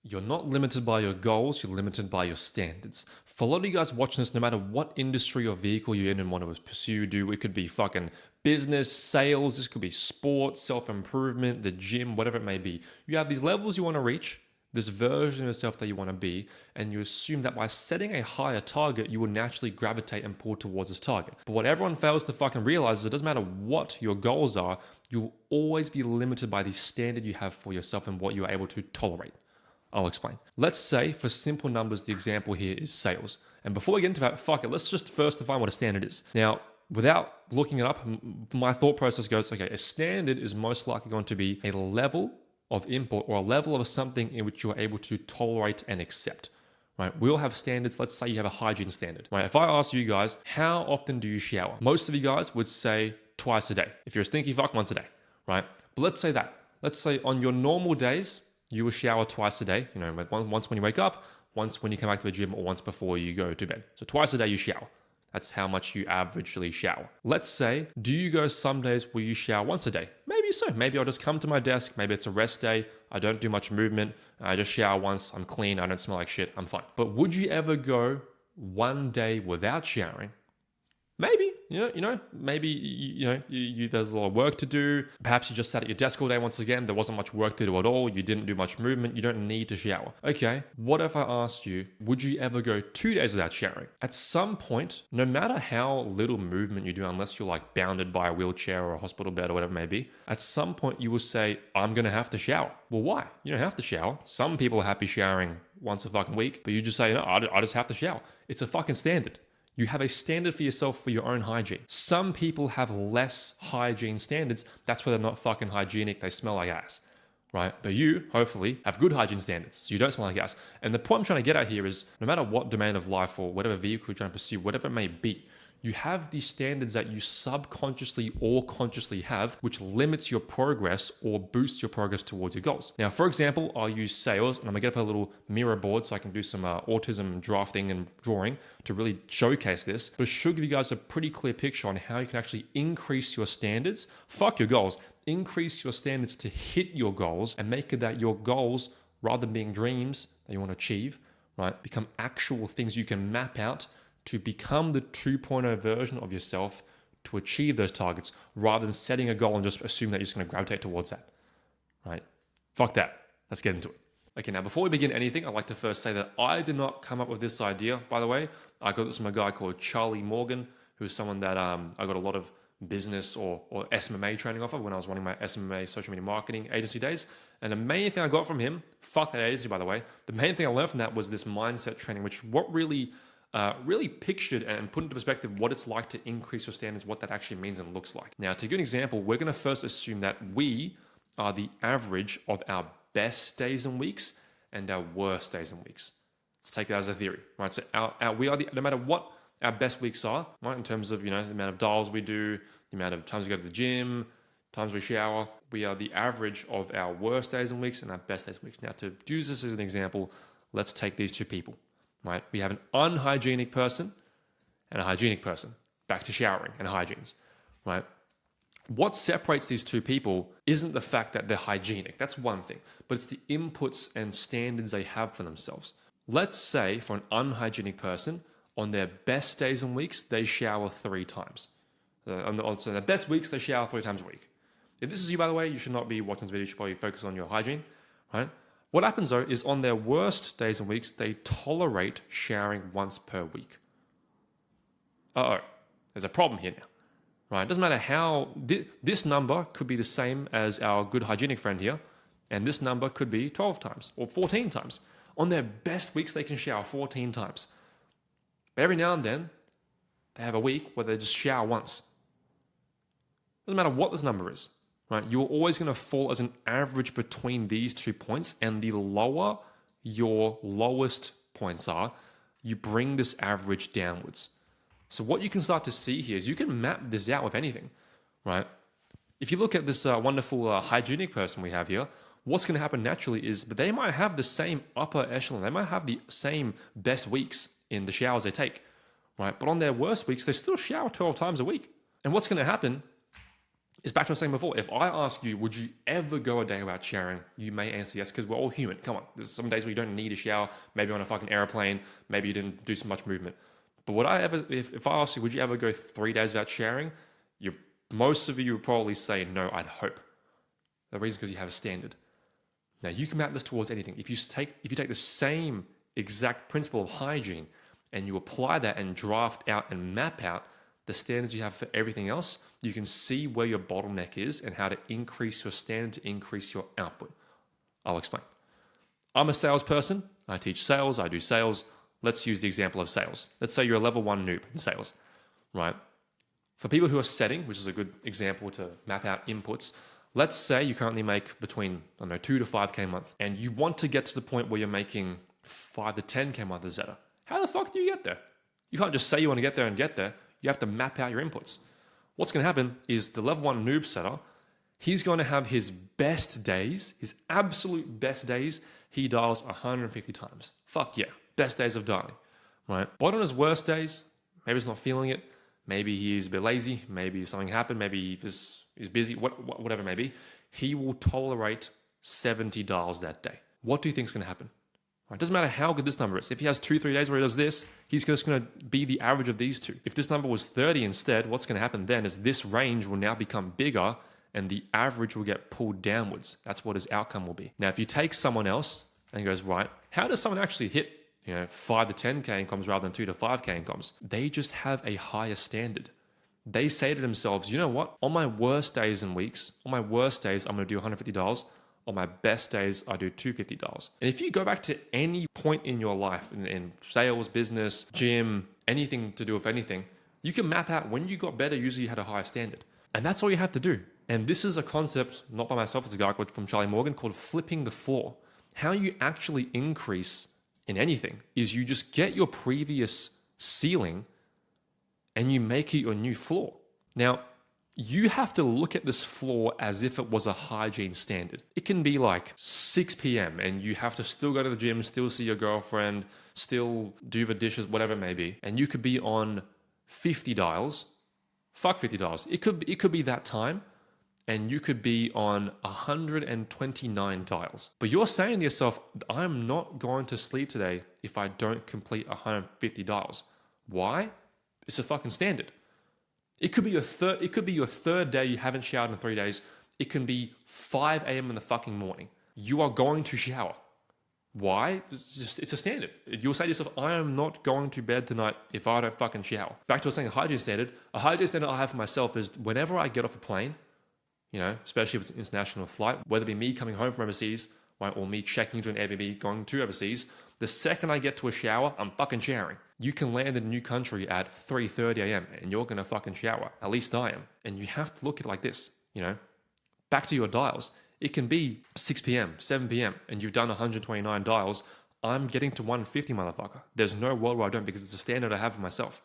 You're not limited by your goals, you're limited by your standards. For a lot of you guys watching this, no matter what industry or vehicle you're in and want to pursue, it could be fucking business, sales, this could be sports, self improvement, the gym, whatever it may be. You have these levels you want to reach, this version of yourself that you want to be, and you assume that by setting a higher target, you will naturally gravitate and pull towards this target. But what everyone fails to fucking realize is it doesn't matter what your goals are, you'll always be limited by the standard you have for yourself and what you're able to tolerate. I'll explain. Let's say for simple numbers, the example here is sales. And before we get into that, fuck it, let's just first define what a standard is. Now, without looking it up, my thought process goes, okay, a standard is most likely going to be a level of input or a level of something in which you're able to tolerate and accept. Right? We all have standards. Let's say you have a hygiene standard. Right? If I ask you guys, how often do you shower? Most of you guys would say twice a day. If you're a stinky fuck, once a day. Right? But let's say that. Let's say on your normal days, you will shower twice a day, once when you wake up, once when you come back to the gym, or once before you go to bed. So twice a day you shower. That's how much you averagely shower. Let's say, do you go some days where you shower once a day? Maybe so. Maybe I'll just come to my desk. Maybe it's a rest day. I don't do much movement. I just shower once. I'm clean. I don't smell like shit. I'm fine. But would you ever go one day without showering? Maybe, maybe there's a lot of work to do. Perhaps you just sat at your desk all day once again. There wasn't much work to do at all. You didn't do much movement. You don't need to shower. Okay, what if I asked you, would you ever go 2 days without showering? At some point, no matter how little movement you do, unless you're like bounded by a wheelchair or a hospital bed or whatever it may be, at some point you will say, I'm going to have to shower. Well, why? You don't have to shower. Some people are happy showering once a fucking week, but you just say, no, I just have to shower. It's a fucking standard. You have a standard for yourself for your own hygiene. Some people have less hygiene standards. That's why they're not fucking hygienic. They smell like ass, right? But you, hopefully, have good hygiene standards, so you don't smell like ass. And the point I'm trying to get at here is no matter what domain of life or whatever vehicle you're trying to pursue, whatever it may be, you have these standards that you subconsciously or consciously have, which limits your progress or boosts your progress towards your goals. Now, for example, I'll use sales, and I'm gonna get up a little mirror board so I can do some autism drafting and drawing to really showcase this. But it should give you guys a pretty clear picture on how you can actually increase your standards, fuck your goals, increase your standards to hit your goals and make it that your goals, rather than being dreams that you want to achieve, right, become actual things you can map out to become the 2.0 version of yourself to achieve those targets, rather than setting a goal and just assume that you're just going to gravitate towards that, right? Fuck that. Let's get into it. Okay, now before we begin anything, I'd like to first say that I did not come up with this idea, by the way. I got this from a guy called Charlie Morgan, who's someone that I got a lot of business or SMMA training off of when I was running my SMMA social media marketing agency days. And the main thing I got from him, fuck that agency, by the way, the main thing I learned from that was this mindset training, which really pictured and put into perspective what it's like to increase your standards, what that actually means and looks like. Now, to give an example, we're going to first assume that we are the average of our best days and weeks and our worst days and weeks. Let's take that as a theory, right? So we are no matter what our best weeks are, right? In terms of, the amount of dials we do, the amount of times we go to the gym, times we shower, we are the average of our worst days and weeks and our best days and weeks. Now, to use this as an example, let's take these two people. Right? We have an unhygienic person and a hygienic person. Back to showering and hygienes, right? What separates these two people isn't the fact that they're hygienic. That's one thing. But it's the inputs and standards they have for themselves. Let's say for an unhygienic person, on their best days and weeks, they shower 3 times. So their best weeks, they shower 3 times a week. If this is you, by the way, you should not be watching this video. You should probably focus on your hygiene, right? What happens though is on their worst days and weeks, they tolerate showering once per week. There's a problem here now, right? It doesn't matter how, this number could be the same as our good hygienic friend here, and this number could be 12 times or 14 times. On their best weeks, they can shower 14 times. But every now and then, they have a week where they just shower once. Doesn't matter what this number is. Right? You're always going to fall as an average between these 2 points, and the lower your lowest points are, you bring this average downwards. So what you can start to see here is you can map this out with anything, right? If you look at this wonderful hygienic person we have here, what's going to happen naturally is that they might have the same upper echelon. They might have the same best weeks in the showers they take, right? But on their worst weeks, they still shower 12 times a week. And what's going to happen It's back to what I was saying before. If I ask you, would you ever go a day without showering? You may answer yes, because we're all human. Come on. There's some days where you don't need a shower, maybe on a fucking airplane, maybe you didn't do so much movement. But would I ever, if I asked you, would you ever go 3 days without showering? Most of you would probably say no, I'd hope. The reason is because you have a standard. Now you can map this towards anything. If you take the same exact principle of hygiene and you apply that and draft out and map out the standards you have for everything else, you can see where your bottleneck is and how to increase your standard to increase your output. I'll explain. I'm a salesperson. I teach sales. I do sales. Let's use the example of sales. Let's say you're a level 1 noob in sales, right? For people who are setting, which is a good example to map out inputs, let's say you currently make between, I don't know, 2 to 5K a month, and you want to get to the point where you're making 5 to 10K a month as Zeta. How the fuck do you get there? You can't just say you want to get there and get there. You have to map out your inputs. What's going to happen is the level 1 noob setter, he's going to have his best days, his absolute best days, he dials 150 times. Fuck yeah, best days of dialing, right? But on his worst days, maybe he's not feeling it, maybe he's a bit lazy, maybe something happened, maybe he's busy, whatever it may be, he will tolerate 70 dials that day. What do you think is going to happen? Right? It doesn't matter how good this number is. If he has 2-3 days where he does this, he's just going to be the average of these two. If this number was 30 instead, what's going to happen then is this range will now become bigger and the average will get pulled downwards. That's what his outcome will be. Now, if you take someone else and he goes, right, how does someone actually hit 5 to 10K incomes rather than 2 to 5K incomes? They just have a higher standard. They say to themselves, you know what? On my worst days and weeks, on my worst days, I'm going to do $150. On my best days, I do $250. And if you go back to any point in your life, in sales, business, gym, anything to do with anything, you can map out when you got better, usually you had a higher standard. And that's all you have to do. And this is a concept, not by myself, it's a guy from Charlie Morgan, called flipping the floor. How you actually increase in anything is you just get your previous ceiling and you make it your new floor. Now, you have to look at this floor as if it was a hygiene standard. It can be like 6 p.m. and you have to still go to the gym, still see your girlfriend, still do the dishes, whatever it may be. And you could be on 50 dials. Fuck 50 dials. It could be that time and you could be on 129 dials. But you're saying to yourself, I'm not going to sleep today if I don't complete 150 dials. Why? It's a fucking standard. It could be your third day you haven't showered in 3 days. It can be 5 a.m. in the fucking morning. You are going to shower. Why? It's a standard. You'll say to yourself, I am not going to bed tonight if I don't fucking shower. Back to what I was saying, a hygiene standard I have for myself is whenever I get off a plane, especially if it's an international flight, whether it be me coming home from overseas, right, or me checking into an Airbnb going to overseas, the second I get to a shower, I'm fucking showering. You can land in a new country at 3:30 a.m. and you're going to fucking shower. At least I am. And you have to look at it like this, Back to your dials. It can be 6 p.m., 7 p.m., and you've done 129 dials. I'm getting to 150, motherfucker. There's no world where I don't because it's a standard I have for myself.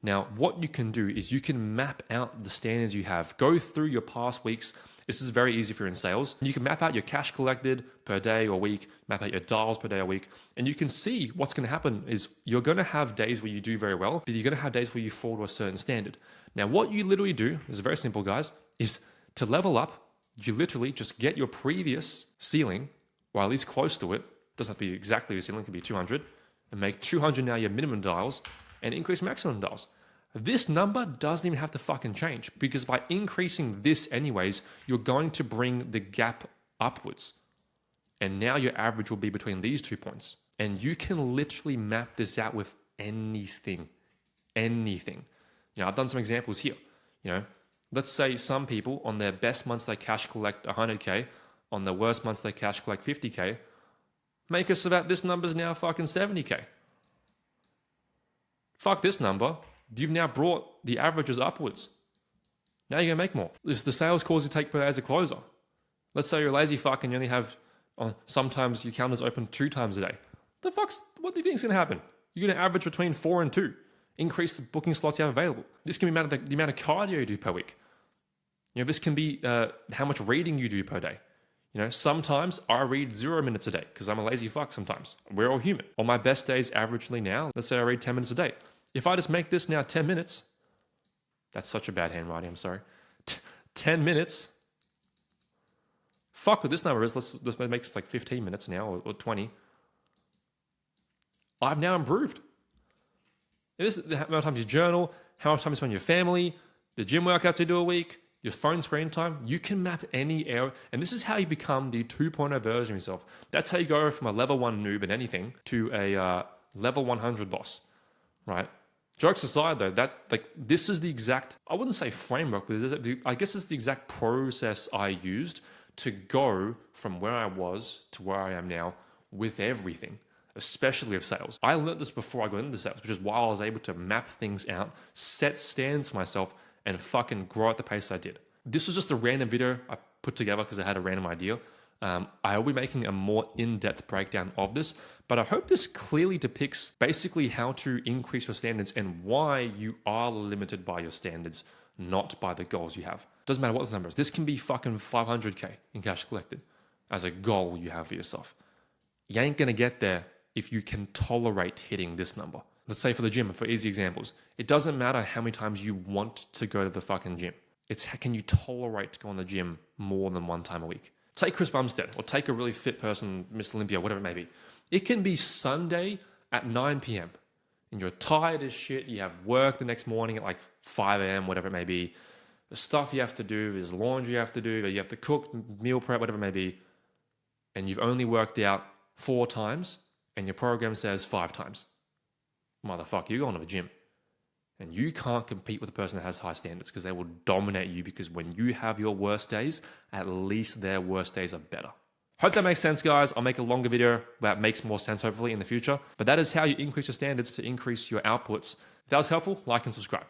Now, what you can do is you can map out the standards you have. Go through your past weeks. This is very easy for you in sales. You can map out your cash collected per day or week, map out your dials per day or week, and you can see what's going to happen is you're going to have days where you do very well, but you're going to have days where you fall to a certain standard. Now, what you literally do is very simple, guys, is to level up, you literally just get your previous ceiling, or at least close to it, doesn't have to be exactly your ceiling, it can be 200, and make 200 now your minimum dials, and increase maximum dials. This number doesn't even have to fucking change because by increasing this anyways, you're going to bring the gap upwards. And now your average will be between these 2 points. And you can literally map this out with anything. Anything. I've done some examples here. Let's say some people on their best months they cash collect 100K, on their worst months they cash collect 50K. Make us so that this number's now fucking 70K. Fuck this number. You've now brought the averages upwards. Now you're going to make more. It's the sales calls you take per day as a closer. Let's say you're a lazy fuck and you only have, sometimes your calendars open 2 times a day. What do you think is going to happen? You're going to average between 4 and 2. Increase the booking slots you have available. This can be the amount of cardio you do per week. This can be how much reading you do per day. Sometimes I read 0 minutes a day because I'm a lazy fuck sometimes. We're all human. On my best days, averagely now, let's say I read 10 minutes a day. If I just make this now 10 minutes, that's such a bad handwriting, I'm sorry. 10 minutes. Fuck what this number is. Let's make this like 15 minutes now or 20. I've now improved. This is how many times you journal, how much time you spend with your family, the gym workouts you do a week, your phone screen time. You can map any area. And this is how you become the 2.0 version of yourself. That's how you go from a level 1 noob in anything to a level 100 boss, right? Jokes aside though, this is the exact, I wouldn't say framework, but I guess it's the exact process I used to go from where I was to where I am now with everything, especially with sales. I learned this before I got into sales, which is why I was able to map things out, set standards for myself, and fucking grow at the pace I did. This was just a random video I put together because I had a random idea. I will be making a more in-depth breakdown of this, but I hope this clearly depicts basically how to increase your standards and why you are limited by your standards, not by the goals you have. Doesn't matter what the number is. This can be fucking 500K in cash collected as a goal you have for yourself. You ain't gonna get there if you can tolerate hitting this number. Let's say for the gym, for easy examples, it doesn't matter how many times you want to go to the fucking gym. It's how can you tolerate to go on the gym more than one time a week. Take Chris Bumstead or take a really fit person, Miss Olympia, whatever it may be. It can be Sunday at 9 p.m. and you're tired as shit. You have work the next morning at like 5 a.m., whatever it may be. The stuff you have to do, there's laundry you have to do, you have to cook, meal prep, whatever it may be. And you've only worked out 4 times and your program says 5 times. Motherfucker, you're going to the gym. And you can't compete with a person that has high standards because they will dominate you, because when you have your worst days, at least their worst days are better. Hope that makes sense, guys. I'll make a longer video that makes more sense, hopefully, in the future. But that is how you increase your standards to increase your outputs. If that was helpful, like and subscribe.